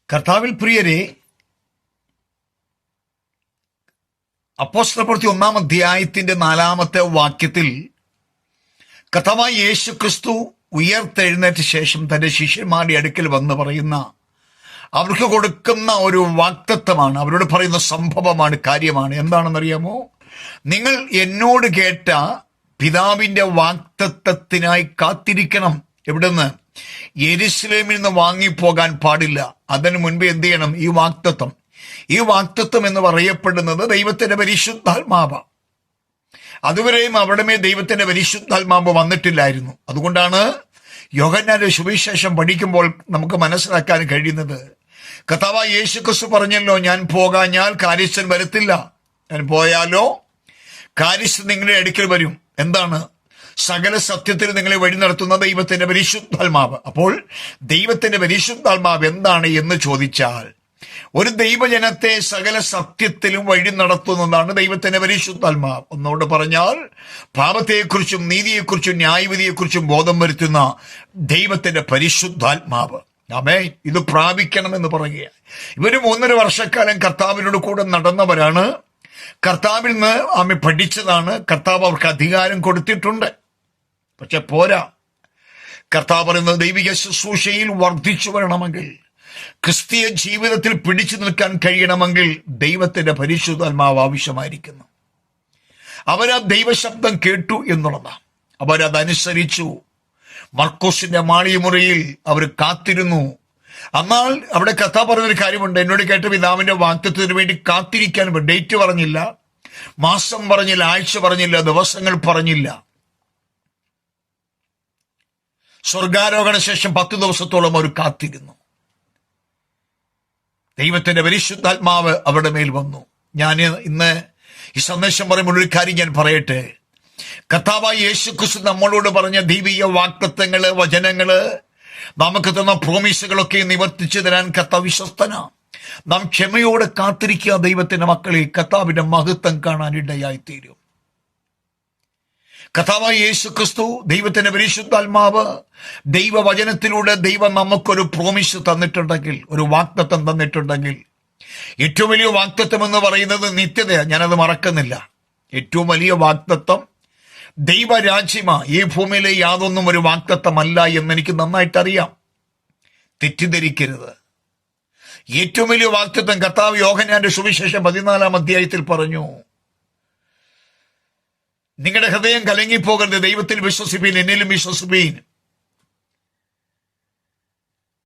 കർത്താവിൽ പ്രിയരെ, അപ്പോസ്തലപ്രവൃത്തി 1-ാം അധ്യായത്തിന്റെ 4-ാമത്തെ വാക്യത്തിൽ കർത്താവായ യേശു ക്രിസ്തു ഉയർത്തെഴുന്നേറ്റ ശേഷം തന്റെ ശിഷ്യന്മാരുടെ അടുക്കൽ വന്ന് പറയുന്ന, അവർക്ക് കൊടുക്കുന്ന ഒരു വാക്തത്വമാണ്, അവരോട് പറയുന്ന സംഭവമാണ്, കാര്യമാണ്. എന്താണെന്നറിയാമോ? നിങ്ങൾ എന്നോട് കേട്ട പിതാവിന്റെ വാക്തത്വത്തിനായി കാത്തിരിക്കണം. എവിടുന്ന്? യെരുശലേമിൽ നിന്ന് വാങ്ങിപ്പോകാൻ പാടില്ല. അതിനു മുൻപേ എന്ത് ചെയ്യണം? ഈ വാക്തത്വം എന്ന് പറയപ്പെടുന്നത് ദൈവത്തിന്റെ പരിശുദ്ധാത്മാവ്. അതുവരെയും അവിടെ മേൽ ദൈവത്തിന്റെ പരിശുദ്ധാത്മാവ് വന്നിട്ടില്ലായിരുന്നു. അതുകൊണ്ടാണ് യോഹന്നാന്റെ സുവിശേഷം പഠിക്കുമ്പോൾ നമുക്ക് മനസ്സിലാക്കാൻ കഴിയുന്നത്, കർത്താവായ യേശു ക്രിസ്തു പറഞ്ഞല്ലോ, ഞാൻ പോകാഞ്ഞാൽ കാര്യസ്ഥൻ വരത്തില്ല, ഞാൻ പോയാലോ കാര്യസ്ഥൻ നിങ്ങളുടെ അടുക്കൽ വരും. എന്താണ്? സകല സത്യത്തിൽ നിങ്ങളെ വഴി നടത്തുന്ന ദൈവത്തിന്റെ പരിശുദ്ധാത്മാവ്. അപ്പോൾ ദൈവത്തിന്റെ പരിശുദ്ധാത്മാവ് എന്താണ് എന്ന് ചോദിച്ചാൽ, ഒരു ദൈവജനത്തെ സകല സത്യത്തിലും വഴി നടത്തുന്നതാണ് ദൈവത്തിന്റെ പരിശുദ്ധാത്മാവ്. ഒന്നോട് പറഞ്ഞാൽ, പാപത്തെക്കുറിച്ചും നീതിയെക്കുറിച്ചും ന്യായവിധിയെക്കുറിച്ചും ബോധം വരുത്തുന്ന ദൈവത്തിന്റെ പരിശുദ്ധാത്മാവ്. ആമേൻ. ഇത് പ്രാപിക്കണമെന്ന് പറയുകയാണ്. ഇവര് 3.5 വർഷക്കാലം കർത്താവിനോട് കൂടെ നടന്നവരാണ്. കർത്താവിൽ നിന്ന് ആമേ പഠിച്ചതാണ്. കർത്താവ് അവർക്ക് അധികാരം കൊടുത്തിട്ടുണ്ട്. പക്ഷെ പോരാ. കർത്താവ് പറയുന്നത്, ദൈവിക ശുശ്രൂഷയിൽ വർദ്ധിച്ചു വരണമെങ്കിൽ, ക്രിസ്തീയ ജീവിതത്തിൽ പിടിച്ചു നിൽക്കാൻ കഴിയണമെങ്കിൽ ദൈവത്തിന്റെ പരിശുദ്ധാത്മാവ് ആവശ്യമായിരിക്കുന്നു. അവരാ ദൈവശബ്ദം കേട്ടു എന്നുള്ളതാണ്. അവരതനുസരിച്ചു. മർക്കോസിന്റെ മാളികമുറിയിൽ അവർ കാത്തിരുന്നു. എന്നാൽ അവിടെ കർത്താവ് പറഞ്ഞൊരു കാര്യമുണ്ട്, എന്നോട് കേട്ട പിതാവിന്റെ വാക്തത്വത്തിന് വേണ്ടി കാത്തിരിക്കാൻ. ഡേറ്റ് പറഞ്ഞില്ല, മാസം പറഞ്ഞില്ല, ആഴ്ച പറഞ്ഞില്ല, ദിവസങ്ങൾ പറഞ്ഞില്ല. സ്വർഗാരോഹണ ശേഷം 10 ദിവസത്തോളം അവർ കാത്തിരുന്നു. ദൈവത്തിന്റെ പരിശുദ്ധാത്മാവ് അവരുടെ മേൽ വന്നു. ഞാൻ ഇന്ന് ഈ സന്ദേശം പറയുമ്പോൾ ഒരു കാര്യം ഞാൻ പറയട്ടെ. കർത്താവായ യേശു ക്രിസ്തു നമ്മളോട് പറഞ്ഞ ദൈവിക വാക്തത്വങ്ങള്, വചനങ്ങള്, നമുക്ക് തന്ന പ്രോമിസുകളൊക്കെ നിവർത്തിച്ചു തരാൻ കർത്താവ് വിശ്വസ്തനാണ്. നാം ക്ഷമയോടെ കാത്തിരിക്കുക. ദൈവത്തിന്റെ മക്കളെ, കർത്താവിന്റെ മഹത്വം കാണാൻ ഇടയായിത്തീരും. കർത്താവായ യേശു ക്രിസ്തു, ദൈവത്തിന്റെ പരിശുദ്ധാത്മാവ്, ദൈവവചനത്തിലൂടെ ദൈവം നമുക്കൊരു പ്രോമിസ് തന്നിട്ടുണ്ടെങ്കിൽ, ഒരു വാക്തത്വം തന്നിട്ടുണ്ടെങ്കിൽ, ഏറ്റവും വലിയ വാക്തത്വം എന്ന് പറയുന്നത് നിത്യതയാണ്. ഞാനത് മറക്കുന്നില്ല. ഏറ്റവും വലിയ വാക്തത്വം ദൈവരാജ്യമാ. ഈ ഭൂമിയിലെ യാതൊന്നും ഒരു വാക്തത്വമല്ല എന്നെനിക്ക് നന്നായിട്ടറിയാം. തെറ്റിദ്ധരിക്കരുത്. ഏറ്റവും വലിയ വാക്തത്വം കർത്താവ് യോഹന്നാന്റെ സുവിശേഷം 14-ാം അധ്യായത്തിൽ പറഞ്ഞു, നിങ്ങളുടെ ഹൃദയം കലങ്ങിപ്പോകരുത്, ദൈവത്തിൽ വിശ്വസിപ്പീൻ, എന്നിലും വിശ്വസിപ്പീൻ.